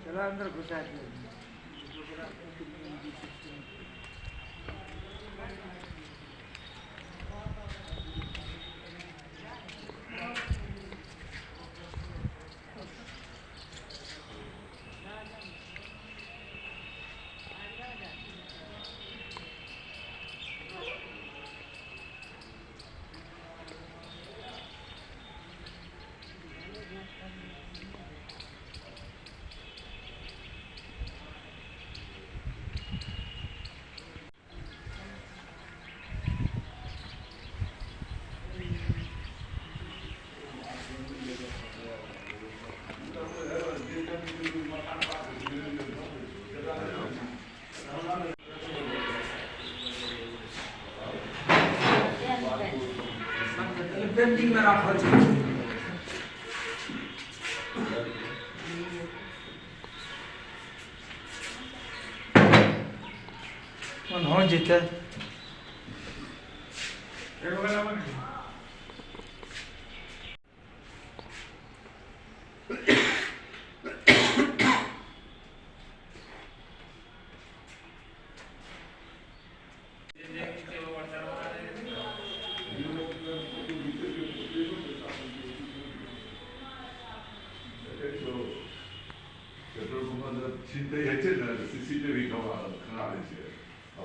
चला अंदर घुसा दिया। पेंटिंग में रखल छै। कौन हो जेते CCTV canale c'è.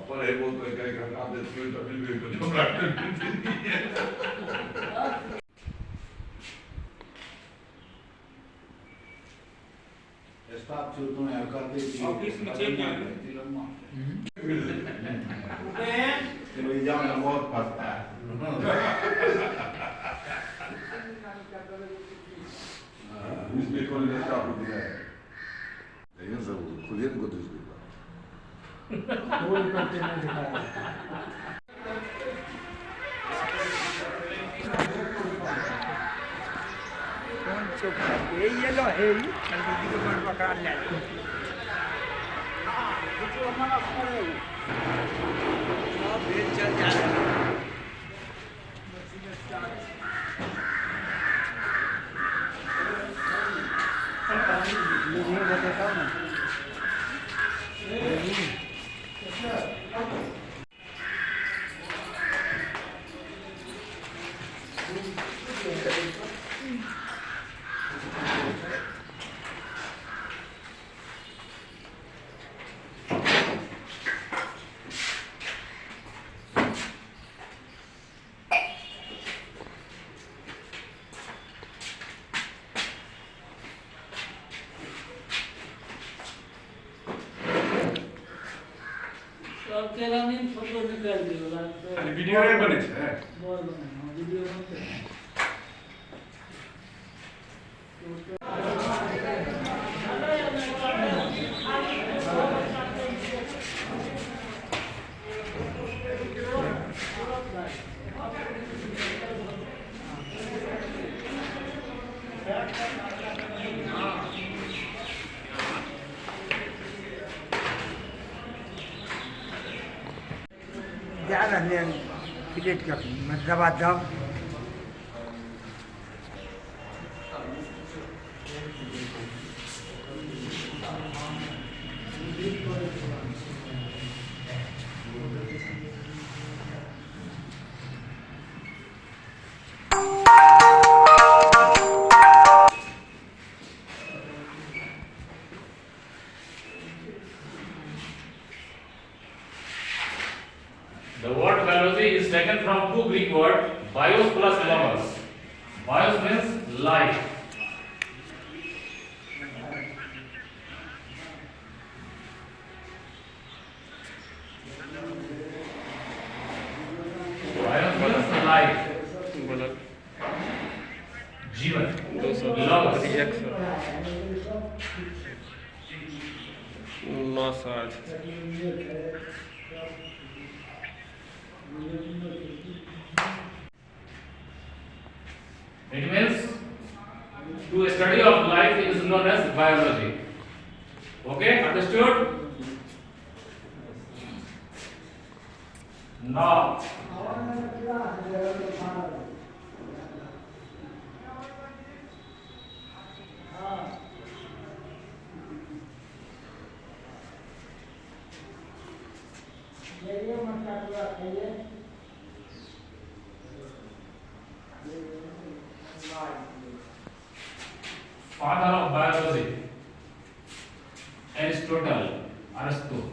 Poi hai molto che hai cantato il tuo amico non staff जो तुम्हें करते थी ऑफिस में चेक किया चलो एग्जाम में बहुत फंसता है इसमें कौन स्टाफ दिया है लेकिन सब खुद ही को दूसरी रोल करते नहीं दिखाया। कौन चुप है ये लो है जल्दी को मन पकड़ ले। हां जो हमारा करे सब भेज चल जा रहा है। ये बताता हूं ना केला में फोटो निकाल दियो अरे वीडियो रे बने छै बोल बना वीडियो बनते जा रहे हैं प्लेट का दबा दब The word biology is taken from two Greek words, bios plus logos. Bios means life. Bios means life. जीवन. Logos. Massage. It means to study of life is known as biology. Okay, understood? Now Father of biology, Aristotle, Aristo.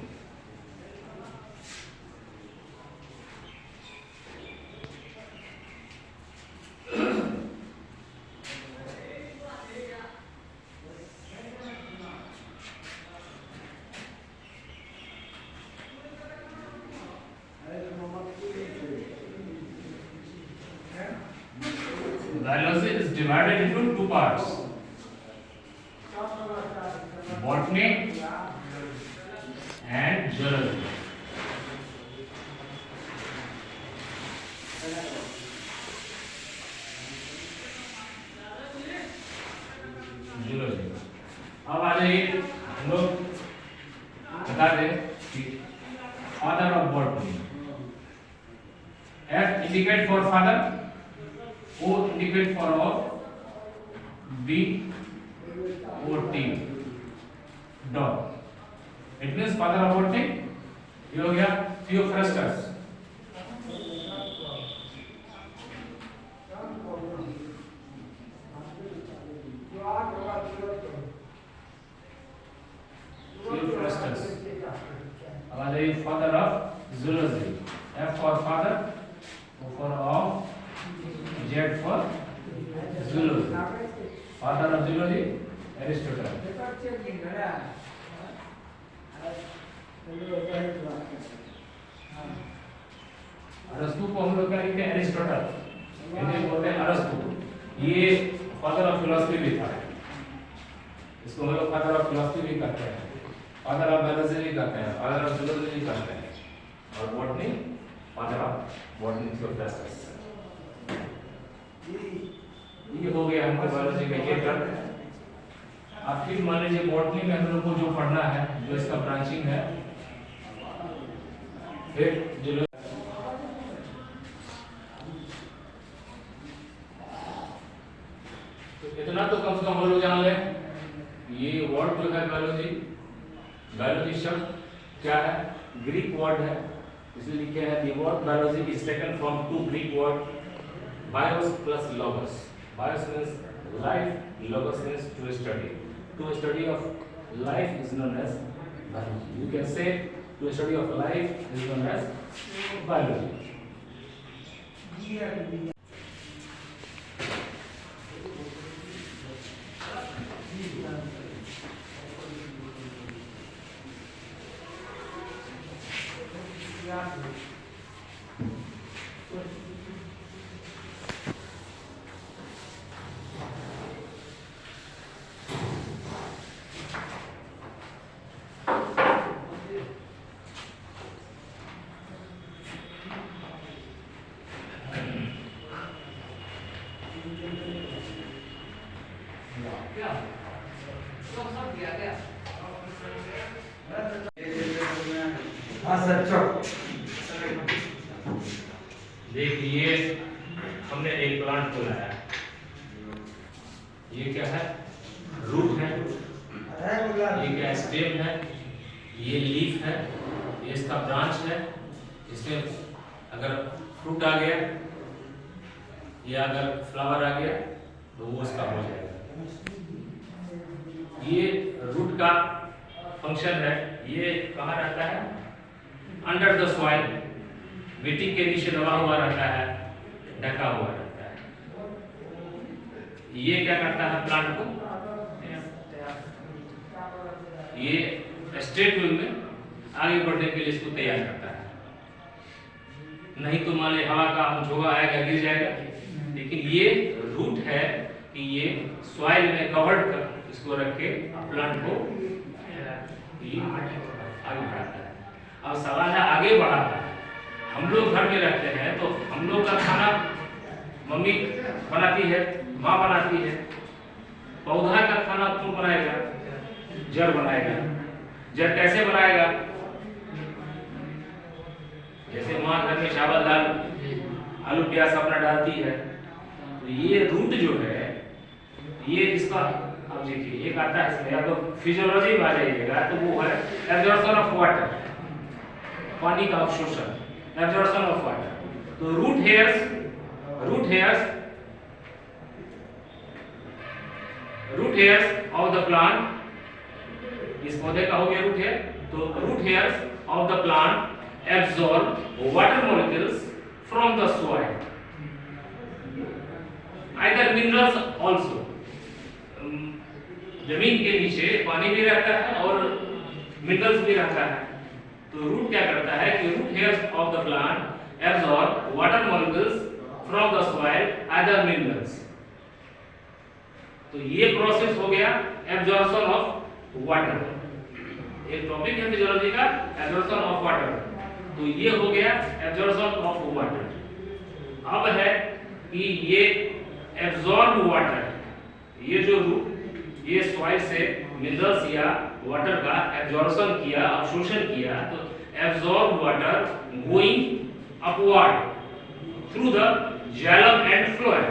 Biology is divided into two parts: botany and zoology. Zoology. अब आ जाइए हम लोग बता दें कि father of botany, F indicate for father, O indicate for of, B O T dog. It means father of botany. ये हो गया Theophrastus. Theophrastus. अब आ जाइए father of zoology. F for father, O for of, Z for zoology. Father of zoology, Aristotle. अरस्तु को हम लोग क्या कहते हैं? एरिस्टोटल, हिंदी में बोलते हैं अरस्तु। ये फादर ऑफ फिलॉसफी भी था। इसको हम लोग फादर ऑफ फिलॉसफी भी कहते हैं, फादर ऑफ बायोलॉजी भी कहते हैं, फादर ऑफ जूलॉजी भी कहते हैं, और botany father of botany Theophrastus. ये हो गया हमको बायोलॉजी का ये टर्म। अब फिर मान लीजिए बॉटनी में हम लोग को जो पढ़ना है, जो इसका ब्रांचिंग है, फिर जो इतना तो कम से कम हम लोग जान लें। ये वर्ड जो है बायोलॉजी, बायोलॉजी शब्द क्या है? ग्रीक वर्ड है, इसलिए लिखे है the word biology is taken from two Greek word bios plus logos. Bios means life, logos means to study. To study of life is known as biology. You can say to study of life is known as biology. देखिए हमने एक plant को लाया, ये क्या है? Root है, ये क्या? स्टेम है, ये लीफ है, ये इसका ब्रांच है। इसमें अगर फ्रूट आ गया या अगर फ्लावर आ गया तो वो उसका हो जाएगा। ये रूट का फंक्शन है। ये कहाँ रहता है? अंडर द सॉइल, मिट्टी के नीचे दबा हुआ रहता है, ढका हुआ रहता है। ये क्या करता है? प्लांट को ये स्ट्रेट वे में आगे बढ़ने के लिए इसको तैयार करता है। नहीं तो मान ली हवा का झोंका आएगा, गिर जाएगा। लेकिन ये रूट है कि ये सॉइल में कवर्ड कर इसको रख के प्लांट को आगे बढ़ाता है। अब सवाल है आगे बढ़ाता है। हम लोग घर में रहते हैं तो हम लोग का खाना मम्मी बनाती है, माँ बनाती है। पौधा का खाना कौन बनाएगा? जड़ बनाएगा। जड़ कैसे बनाएगा? जैसे माँ घर में चावल दाल आलू प्याज अपना डालती है, तो ये रूट जो है ये इसका, अब देखिए एक आता है इसमें, या तो फिजियोलॉजी में आ जाइएगा तो वो है एब्जॉर्प्शन ऑफ वाटर। पानी का अवशोषण, एब्जॉर्प्शन ऑफ वाटर। तो root hairs of the plant, इस पौधे का हो गया रूट हेयर, तो root hairs of the plant absorb water molecules from the soil, either minerals also. जमीन के नीचे पानी भी रहता है और मिनरल्स भी रहता है। तो रूट क्या करता है कि root hairs of the plant absorb water molecules from the soil, either minerals. तो ये प्रोसेस हो गया एब्जॉर्प्शन ऑफ वाटर। एक टॉपिक है फिजियोलॉजी का एब्जॉर्प्शन ऑफ वाटर, तो ये हो गया एब्जॉर्प्शन ऑफ वाटर। अब है कि ये एब्जॉर्ब वाटर, ये जो ये सॉइल से मिनरल्स या वाटर का एब्जॉर्प्शन किया, अवशोषण किया, तो absorb water going upward through the xylem and phloem.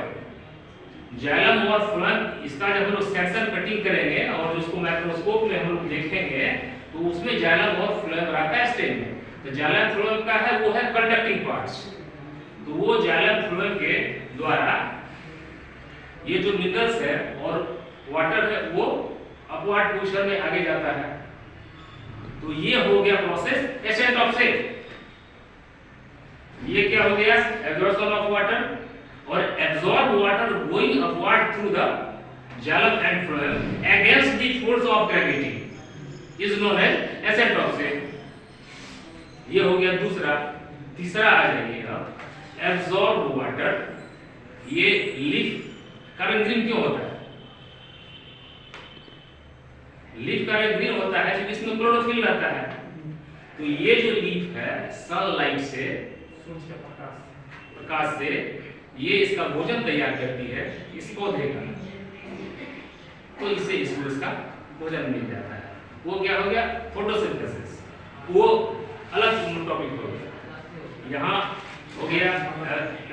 Xylem और फ्लोएम, इसका जब हम लोग सेक्शन कटिंग करेंगे और उसको माइक्रोस्कोप में हम लोग देखेंगे तो उसमें जाइलम और फ्लोएम रहता है स्टेम में। तो जाइलम फ्लोएम का है वो है कंडक्टिंग पार्ट्स। तो वो जाइलम फ्लोएम के द्वारा ये जो मिनरल्स है और वाटर है वो अपवर्ड पोजीशन में आगे जाता है। तो ये हो गया प्रोसेस एसेंट ऑफ से। ये क्या हो गया एब्जॉर्प्शन ऑफ वाटर, और absorb water going upward through the xylem and phloem against the force of gravity is known as ascent of sap. ये हो गया दूसरा। तीसरा आ जाइए अब एब्जॉर्ब वाटर। ये लीफ कारण ग्रीन क्यों होता है? लीफ कारण ग्रीन होता है क्योंकि इसमें क्लोरोफिल रहता है। तो ये जो लीफ है सनलाइट से, प्रकाश से ये इसका भोजन तैयार करती है इस पौधे का, तो इससे इसको इसका भोजन मिल जाता है। वो क्या हो गया फोटोसिंथेसिस, वो अलग टॉपिक हो गया। यहाँ हो गया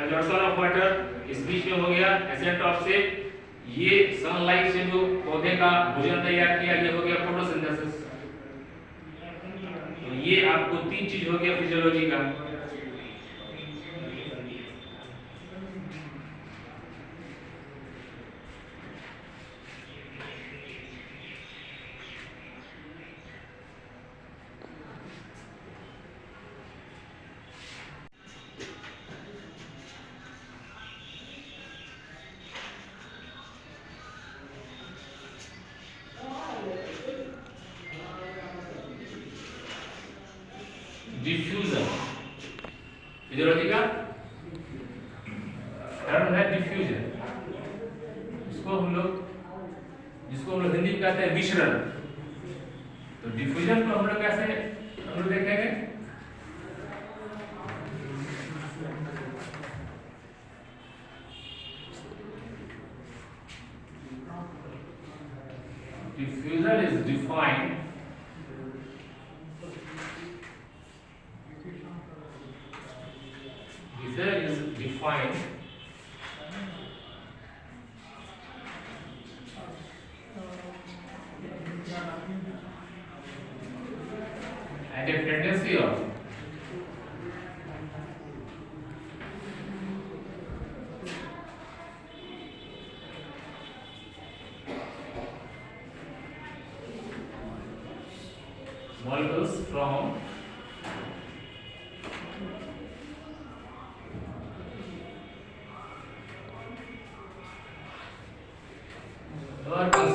एब्जॉर्प्शन ऑफ वाटर, इस बीच में हो गया एसेंट ऑफ से। ये सनलाइट से जो पौधे का भोजन तैयार किया, ये हो गया फोटोसिंथेसिस। तो ये आपको तीन चीज हो गया फिजियोलॉजी का। डिफ्यूजन फिजियोलॉजी का टर्म है डिफ्यूजन, जिसको हम लोग हिंदी में कहते हैं विसरण। तो डिफ्यूजन को हम लोग कैसे हम लोग देखेंगे? Diffusion is defined and a tendency of molecules from our